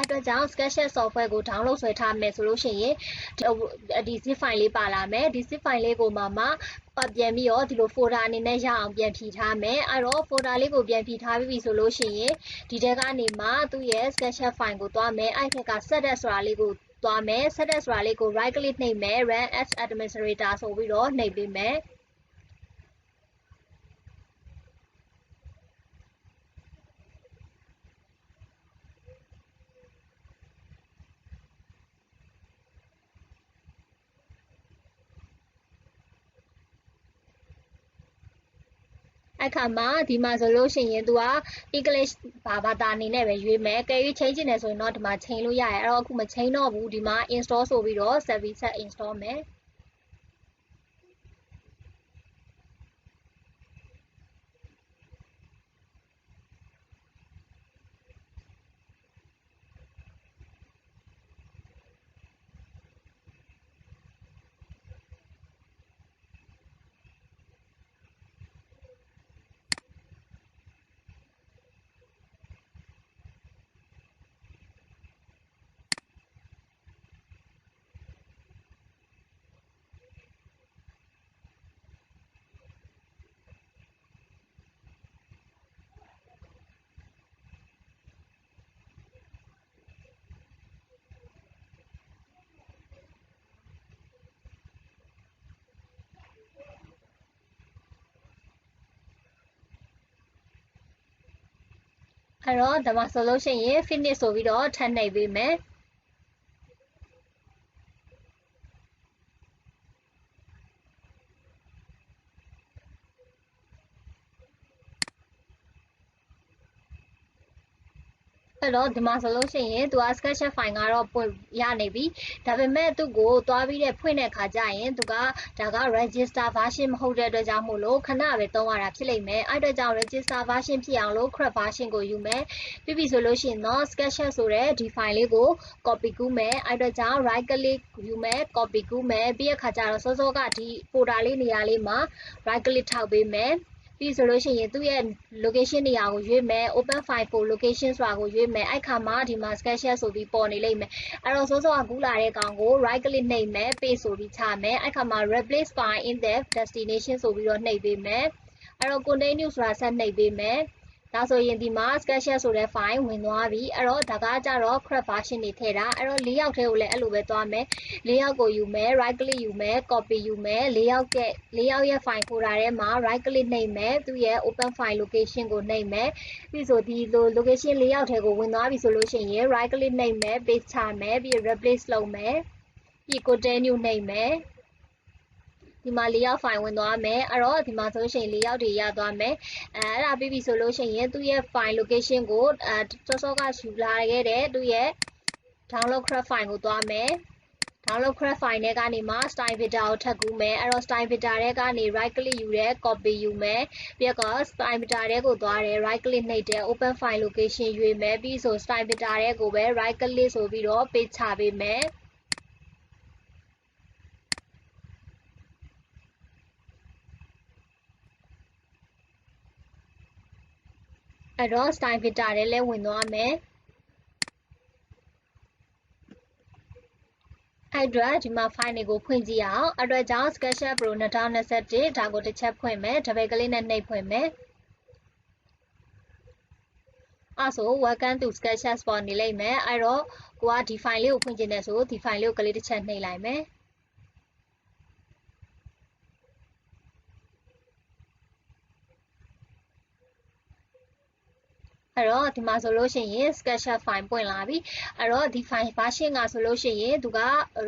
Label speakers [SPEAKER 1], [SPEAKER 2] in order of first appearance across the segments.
[SPEAKER 1] အဲ့တော့ကြောင့် SketchUp software ကို download ဆွဲထားမယ်ဆိုလို့ရှိရင်ဒီ zip file လေးပါလာမယ်ဒီ zip file လေးကိုမှပြန်ပြီးတော့ဒီလို folder အနေနဲ့ရအောင်ပြန်ဖြည့်ထားမယ်အဲ့တော့ folder လေးကိုပြန်ဖြည့်ထားပြီဆိုလို့ရှိရင်ဒီထဲကနေမှသူ့ရဲ့ SketchUp file ကိုသွားမယ်အဲ့ထက်က setup ဆိုတာလေးကိုသွားမယ် setup ဆိုတာလေးကို right click နှိပ်မယ် run as administrator ဆိုပြီးတော့နှိပ်ပေးမယ်အခါမှာဒီမှာဆိုလို့ရှိရင်သူက English ဘာသာအနေနဲ့ပဲရွေးမယ်ကဲရွေးချိန်ချင်တယ်ဆိုရင်တော့ဒီမှာချိန်လို့ရတယ်အဲ့တော့အခုမချိန်တော့ဘူးဒီမှာ install ဆိုပြီးတော့ service set install မယ်အဲ့တော့ဒါမှဆိုလို့ရှိရင် finish ဆိုပြီးတော့ထပ်နှိပ်ပေးမယ်အဲ့တော့ဒီမှာဆိုလို့ရှိရင်သူက SketchUp file ကတော့ပွင့်ရနေပြီဒါပေမဲ့သူ့ကိုသွားပြီးဖွင့်တဲ့ခါကျရင်သူကဒါက register version မဟုတ်တဲ့အတွက်ကြောင့်မို့လို့ခဏပဲသုံးရတာဖြစ်လိမ့်မယ်အဲ့အတွက်ကြောင့် register version ဖြစ်အောင်လို့ crop version ကိုယူမယ်ပြီးပြီဆိုလို့ရှိရင်တော့ SketchUp ဆိုတဲ့ဒီ file လေးကို copy ကူးမယ်အဲ့အတွက်ကြောင့် right click ယူမယ် copy ကူးမယ်ပြီးရခါကျတော့စောစောကဒီ folder လေးနေရာလေးမှာ right click ထောက်ပေးမယ်ပြီးဆိုလို့ရှိရင်သူ့ရဲ့ location နေရာကိုရွေးမယ် open file for location ဆိုတာကိုရွေးမယ်အဲ့ခါမှာဒီမှာ SketchUp ဆိုပြီးပေါ်နေလိမ့်မယ်အဲ့တော့စောစောကကူးလာတဲ့ကောင်ကို right click နှိပ်မယ် paste ဆိုပြီးချမယ်အဲ့ခါမှာ replace file in the destination ဆိုပြီးတော့နှိပ်ပေးမယ်အဲ့တော့ continue ဆိုတာဆက်နှိပ်ပေးမယ်ဒါဆိုရင်ဒီမှာ SketchUp ဆိုတဲ့ file ဝင်သွားပြီအဲ့တော့ဒါကကြတော့ crop version တွေထည့်တာအဲ့တော့၄ယောက်ထဲကိုလည်းအဲ့လိုပဲသွားမယ်၄ယောက်ကိုယူမယ် right click ယူမယ် copy ယူမယ်၄ယောက်ရဲ့ file folder ထဲမှာ right click နှိပ်မယ်သူ့ရဲ့ open file location ကိုနှိပ်မယ်ပြီးဆိုဒီလို location ၄ယောက်ထဲကိုဝင်သွားပြီဆိုလို့ရှိရင် right click နှိပ်မယ် paste ချမယ်ပြီး replace လုပ်မယ်ပြီး continue နှိပ်မယ်ဒီမှာ၄ယောက် file ဝင်သွားမယ်အဲ့တော့ဒီမှာဆိုလို့ရှိရင်၄ယောက်တွေရသွားမယ်အဲ့ဒါပြီးပြီဆိုလို့ရှိရင်သူ့ရဲ့ file location ကိုစောစောကယူလာခဲ့တဲ့သူ့ရဲ့ download crop file ကိုသွားမယ် download crop file နဲ့ကနေမှ style vector ကိုထပ်ကူးမယ်အဲ့တော့ style vector ထဲကနေ right click ယူတယ် copy ယူမယ်ပြီးတော့ style vector ထဲကိုသွားတယ် right click နှိပ်တယ် open file location ရွေးမယ်ပြီးဆို style vector ထဲကိုပဲ right click ဆိုပြီးတော့ paste ချပေးမယ်အဲ့တော့ style vector ထဲလည်းဝင်သွားမယ်အဲ့တော့ဒီမှာ file တွေကိုဖွင့်ကြည့်အောင်အဲ့တော့ကြောင့် SketchUp Pro 2021ဒါကိုတစ်ချက်ဖွင့်မယ်တပည့်ကလေးနဲ့နှိပ်ဖွင့်မယ်အဲ့ဆို welcome to SketchUp ပေါ်နေလိမ့်မယ်အဲ့တော့ကိုကဒီ file လေးကိုဖွင့်ချင်တယ်ဆိုဒီ file လေးကိုကလေးတစ်ချက်နှိပ်လိုက်မယ်အဲ့တော့ဒီမှာဆိုလို့ရှိရင် SketchUp file ပွင့်လာပြီအဲ့တော့ဒီ file version ကဆိုလို့ရှိရင်သူက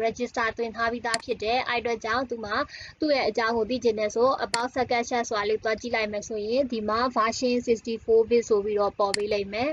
[SPEAKER 1] register သွင်းထားပြီးသားဖြစ်တယ်အဲ့အတွက်ကြောင့်သူမှာသူ့ရဲ့အကြောင်းကိုသိချင်တယ်ဆို about SketchUp ဆိုတာလေးတွားကြည့်လိုက်မယ်ဆိုရင်ဒီမှာ version 64 bit ဆိုပြီးတော့ပေါ်ပေးလိမ့်မယ်